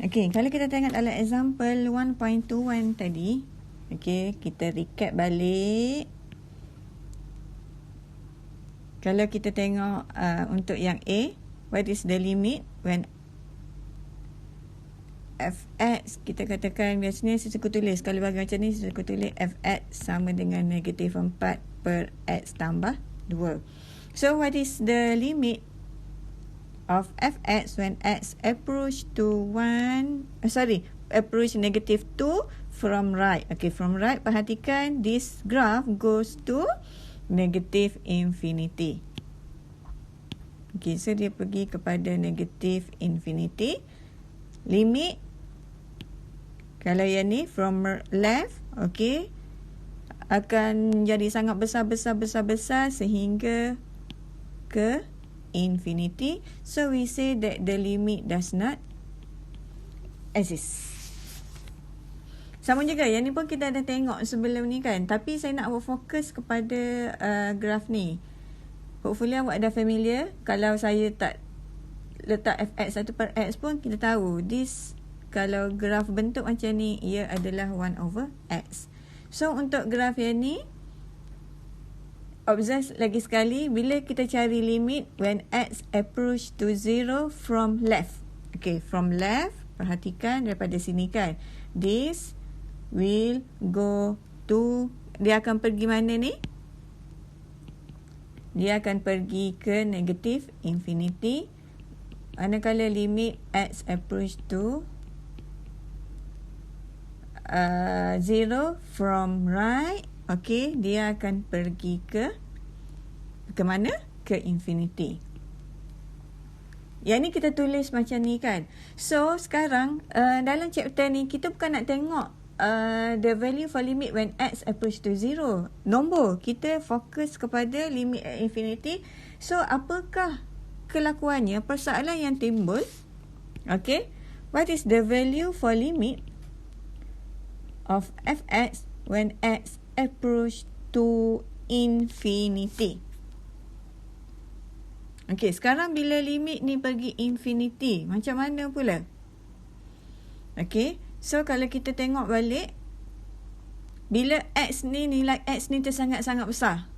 Okey, kalau kita tengok dalam example 1.21 tadi, okey, kita recap balik. Kalau kita tengok untuk yang A, what is the limit when fx, kita katakan biasanya saya suka tulis, kalau bagi macam ni saya suka tulis fx sama dengan negatif 4 per x tambah 2. So what is the limit of fx when x approach to approach negative 2 from right. Okay, from right, perhatikan this graph goes to negative infinity. Okay, so dia pergi kepada negative infinity. Limit, kalau yang ni from left, okay, akan jadi sangat besar sehingga ke infinity. So we say that the limit does not exist. Sama juga, yang ni pun kita dah tengok sebelum ni kan, tapi saya nak awak fokus kepada graf ni. Hopefully awak dah familiar. Kalau saya tak letak fx 1 per x pun kita tahu this, kalau graf bentuk macam ni, ia adalah 1 over x. So untuk graf yang ni, observe lagi sekali, bila kita cari limit when x approach to 0 from left. Okay, from left, perhatikan daripada sini kan, this will go to, dia akan pergi mana ni? Dia akan pergi ke negative infinity. Manakala limit x approach to 0 from right, okay, dia akan pergi ke mana? Ke infinity. Yang ni kita tulis macam ni kan. So sekarang dalam chapter ni kita bukan nak tengok the value for limit when x approach to 0. Nombor, kita fokus kepada limit at infinity. So apakah kelakuannya, persoalan yang timbul? Okay, what is the value for limit of fx when x approach to infinity? Okey, sekarang bila limit ni pergi infinity, macam mana pula? Okey, so kalau kita tengok balik, bila x ni, nilai x ni tersangat-sangat besar.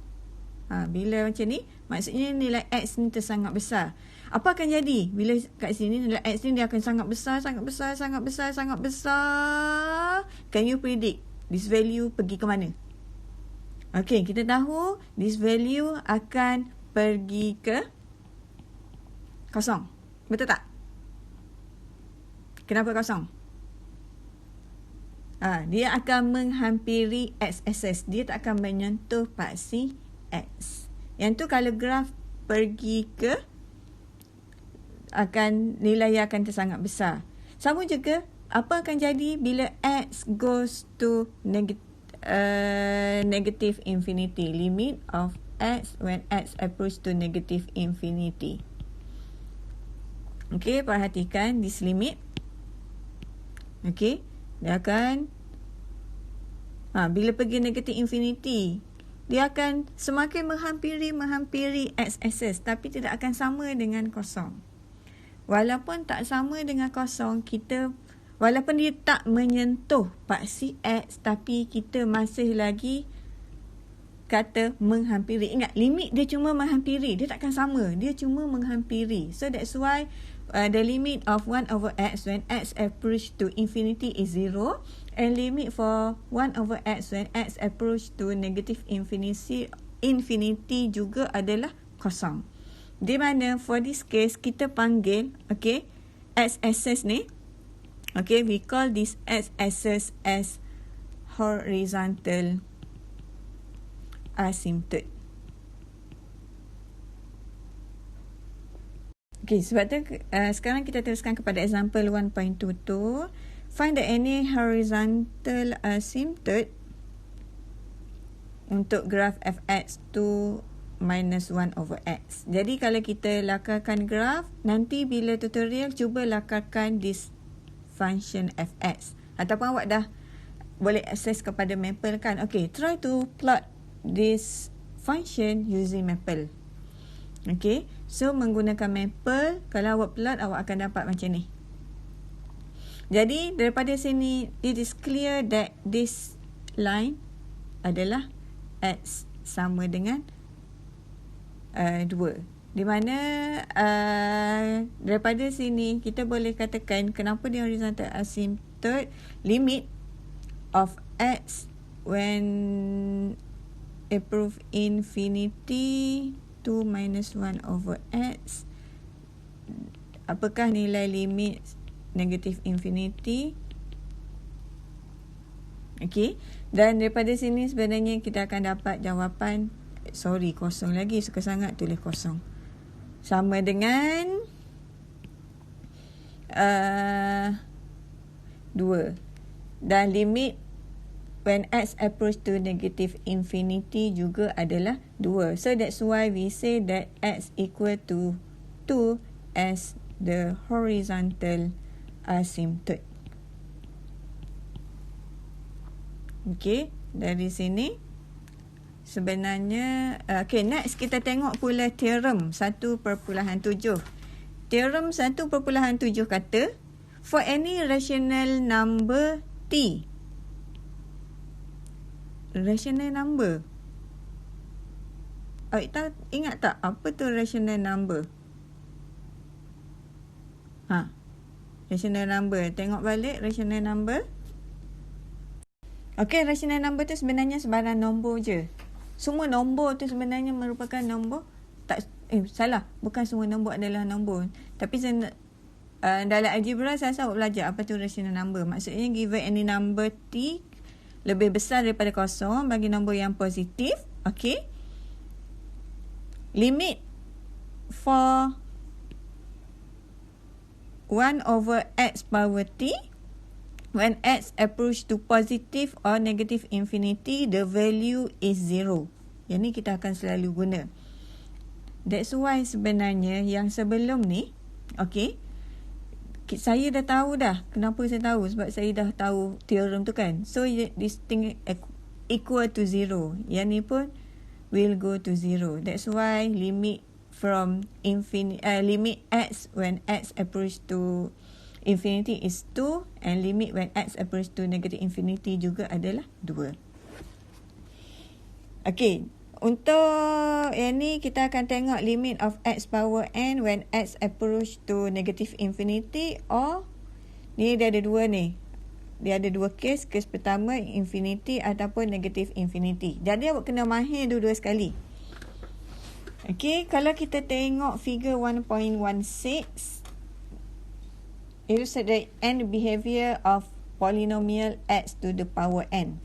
Bila macam ni, maksudnya nilai x ni tersangat besar. Apa akan jadi? Bila kat sini nilai x ni dia akan sangat besar. Can you predict this value pergi ke mana? Okey, kita tahu this value akan pergi ke kosong. Betul tak? Kenapa kosong? Dia akan menghampiri x-axis. Dia tak akan menyentuh paksi x. Yang tu kalau graf pergi ke, nilai akan tersangat besar. Sama juga, apa akan jadi bila x goes to negative infinity? Limit of x when x approach to negative infinity. Okay, perhatikan this limit. Okay, dia akan bila pergi negative infinity, dia akan semakin menghampiri x-axis, tapi tidak akan sama dengan kosong. Walaupun tak sama dengan kosong, walaupun dia tak menyentuh paksi x, tapi kita masih lagi kata menghampiri. Ingat, limit dia cuma menghampiri, dia takkan sama, dia cuma menghampiri. So that's why the limit of 1 over x when x approach to infinity is 0, and limit for 1 over x when x approach to negative infinity juga adalah kosong. Di mana for this case kita panggil, okay, x-axis ni, okay, we call this x-axis as horizontal asymptote. Okay, sebab tu sekarang kita teruskan kepada example 1.22. Find the any horizontal asymptote untuk graf fx2 minus 1 over x. Jadi kalau kita lakarkan graf, nanti bila tutorial cuba lakarkan this function fx. Ataupun awak dah boleh akses kepada Maple kan. Okay, try to plot this function using Maple. Okay, so menggunakan Maple, kalau awak plot, awak akan dapat macam ni. Jadi daripada sini it is clear that this line adalah x sama dengan 2. Di mana daripada sini kita boleh katakan kenapa dia horizontal asymptote. Limit of x when approach infinity 2 minus 1 over x. Apakah nilai limit negatif infinity? Okey. Dan daripada sini sebenarnya kita akan dapat jawapan, kosong lagi, suka sangat tulis kosong. Sama dengan 2. Dan limit when x approach to negative infinity juga adalah 2. So that's why we say that x equal to 2 as the horizontal asymptote. Okay, dari sini sebenarnya next kita tengok pula teorem 1.7. Teorem 1.7 kata for any rational number t. Rational number. Ingat tak apa tu rational number? Rational number. Tengok balik rational number. Okey, rational number tu sebenarnya sebarang nombor je. Semua nombor tu sebenarnya merupakan nombor. Salah. Bukan semua nombor adalah nombor. Tapi dalam algebra saya selalu belajar apa tu rational number. Maksudnya given any number t lebih besar daripada kosong bagi nombor yang positif. Okey. Limit for 1 over x power t. When x approach to positive or negative infinity, the value is 0. Yang ni kita akan selalu guna. That's why sebenarnya yang sebelum ni, okay, saya dah tahu dah. Kenapa saya tahu? Sebab saya dah tahu teorem tu kan. So this thing equal to 0. Yang ni pun will go to 0. That's why limit from limit x when x approach to infinity is 2 and limit when x approach to negative infinity juga adalah 2. Okey, untuk yang ni kita akan tengok limit of x power n when x approach to negative infinity, or ni dia ada dua ni. Dia ada dua case. Case pertama infinity ataupun negative infinity. Jadi awak kena mahir dua-dua sekali. Okey, kalau kita tengok figure 1.16, illustrate n behavior of polynomial x to the power n.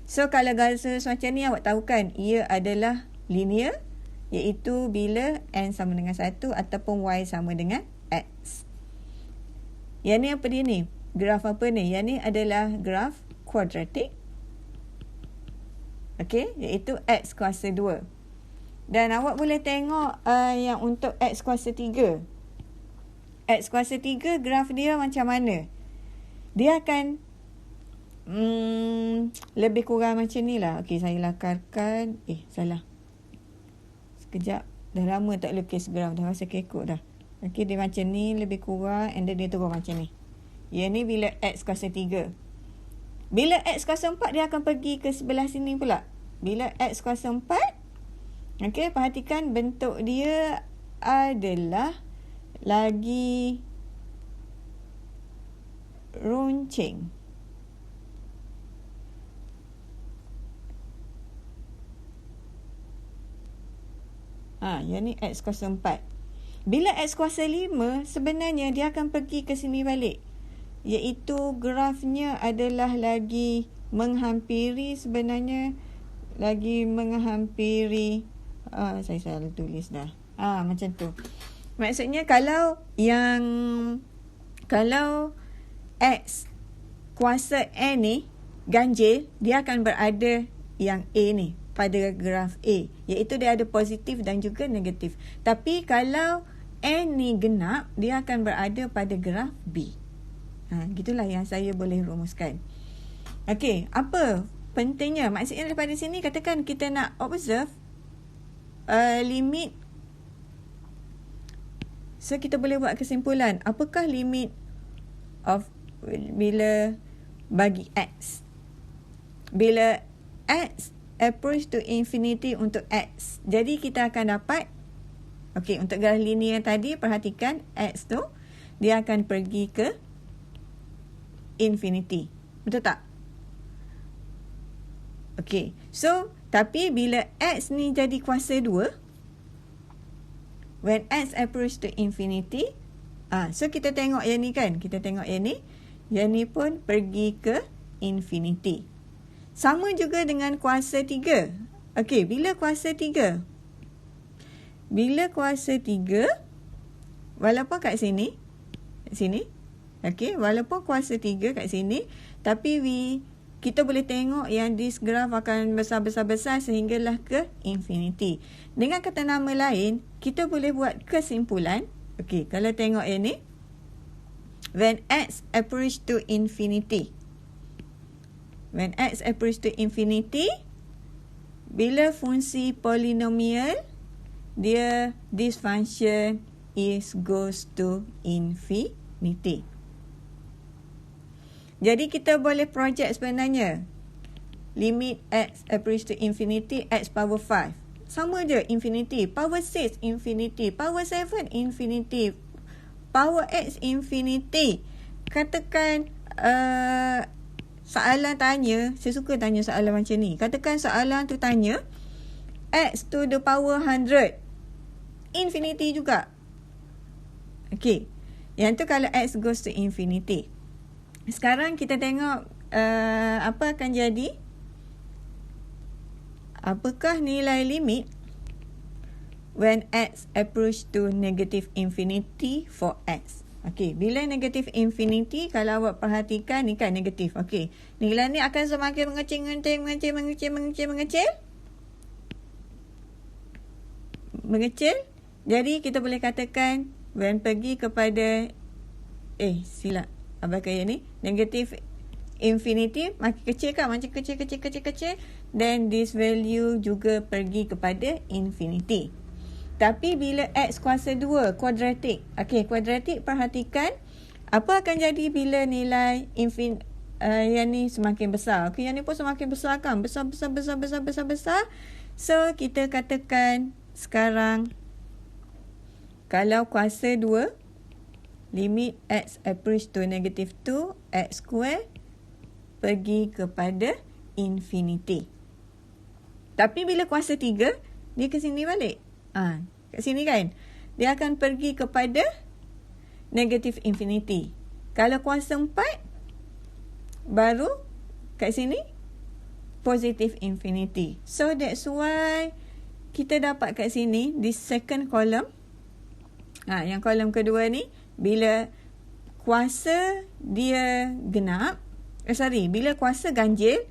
So kalau garis macam ni awak tahu kan ia adalah linear, iaitu bila n sama dengan 1 ataupun y sama dengan x. Yang ni apa dia ni? Graf apa ni? Yang ni adalah graf kuadratik. Okey, iaitu x kuasa 2. Dan awak boleh tengok yang untuk x kuasa 3. X kuasa 3 graf dia macam mana? Dia akan lebih kurang macam ni lah. Okey, saya lakarkan. Salah. Sekejap. Dah lama tak lukis graf. Dah rasa kekok dah. Okey, dia macam ni lebih kurang. And then dia turun macam ni. Yang ni bila x kuasa 3. Bila x kuasa 4 dia akan pergi ke sebelah sini pula. Bila x kuasa 4. Okey, perhatikan bentuk dia adalah lagi runcing. Yang ni x kuasa 4. Bila x kuasa 5, sebenarnya dia akan pergi ke sini balik. Iaitu grafnya adalah lagi menghampiri sebenarnya. Lagi menghampiri. Saya salah tulis dah. Macam tu. Maksudnya kalau x kuasa n ni ganjil, dia akan berada yang A ni pada graf A, iaitu dia ada positif dan juga negatif. Tapi kalau n ni genap, dia akan berada pada graf B. Gitulah yang saya boleh rumuskan. Okey, apa pentingnya? Maksudnya daripada sini katakan kita nak observe limit. So kita boleh buat kesimpulan, apakah limit of bila bagi x. Bila x approach to infinity untuk x. Jadi kita akan dapat, okey, untuk garis linear tadi, perhatikan x tu, dia akan pergi ke infinity. Betul tak? Okey, so, tapi bila x ni jadi kuasa 2, when x approach to infinity, so kita tengok yang ni kan, kita tengok yang ni pun pergi ke infinity. Sama juga dengan kuasa 3. Okey, bila kuasa 3? Bila kuasa 3, walaupun kat sini, okey, walaupun kuasa 3 kat sini, tapi kita boleh tengok yang this graph akan besar-besar-besar sehinggalah ke infinity. Dengan kata nama lain, kita boleh buat kesimpulan. Okey, kalau tengok yang ni, when x approach to infinity, when x approach to infinity, bila fungsi polinomial, this function goes to infinity. Jadi kita boleh project sebenarnya. Limit x approach to infinity, x power 5. Sama je, infinity. Power 6, infinity. Power 7, infinity. Power x, infinity. Katakan soalan tanya, saya suka tanya soalan macam ni. Katakan soalan tu tanya x to the power 100. Infinity juga. Okey. Yang tu kalau x goes to infinity. Sekarang kita tengok apa akan jadi. Apakah nilai limit when x approach to negative infinity for x? Okey, bila negative infinity, kalau awak perhatikan ni kan negatif. Okey, nilai ni akan semakin mengecil. Jadi kita boleh katakan when pergi kepada silap. Abang kaya ni negative infinity makin kecil kan, macam kecil. Then this value juga pergi kepada infinity. Tapi bila x kuasa 2 kuadratik. Okey, kuadratik, perhatikan apa akan jadi bila nilai yang ni semakin besar. Okey, yang ni pun semakin besar kan, besar. So kita katakan sekarang kalau kuasa 2, limit x approach to negative 2, x square pergi kepada infinity. Tapi bila kuasa 3, dia ke sini balik. Kat sini kan, dia akan pergi kepada negative infinity. Kalau kuasa 4, baru kat sini positive infinity. So that's why kita dapat kat sini, di second column, yang kolom kedua ni, bila kuasa dia genap, bila kuasa ganjil,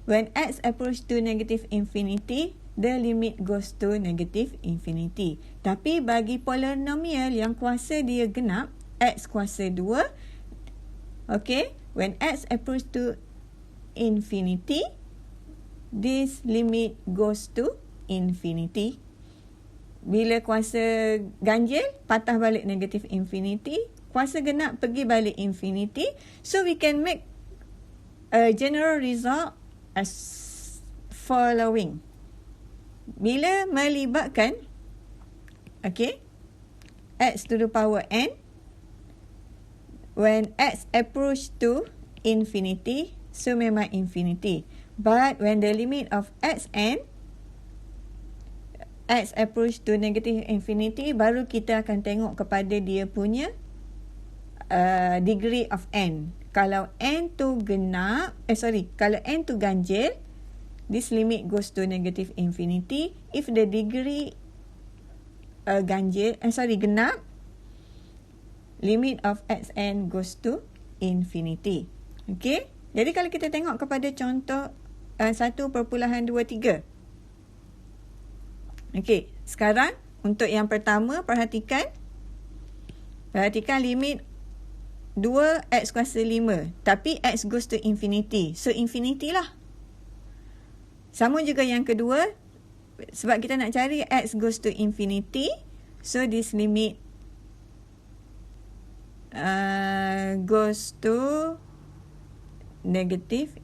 when x approach to negative infinity, the limit goes to negative infinity. Tapi bagi polinomial yang kuasa dia genap, x kuasa 2, okay, when x approach to infinity, this limit goes to infinity. Bila kuasa ganjil, patah balik negative infinity. Kuasa genap pergi balik infinity. So we can make a general result as following. Bila melibatkan, okay, x to the power n, when x approach to infinity, so memang infinity. But when the limit of xn, x approach to negative infinity, baru kita akan tengok kepada dia punya degree of n. Kalau n tu genap, kalau n tu ganjil, this limit goes to negative infinity. If the degree genap, limit of xn goes to infinity. Okay, jadi kalau kita tengok kepada contoh 1.23. Okey, sekarang untuk yang pertama, perhatikan limit 2x kuasa 5. Tapi x goes to infinity. So, infinity lah. Sama juga yang kedua, sebab kita nak cari x goes to infinity. So, this limit goes to negative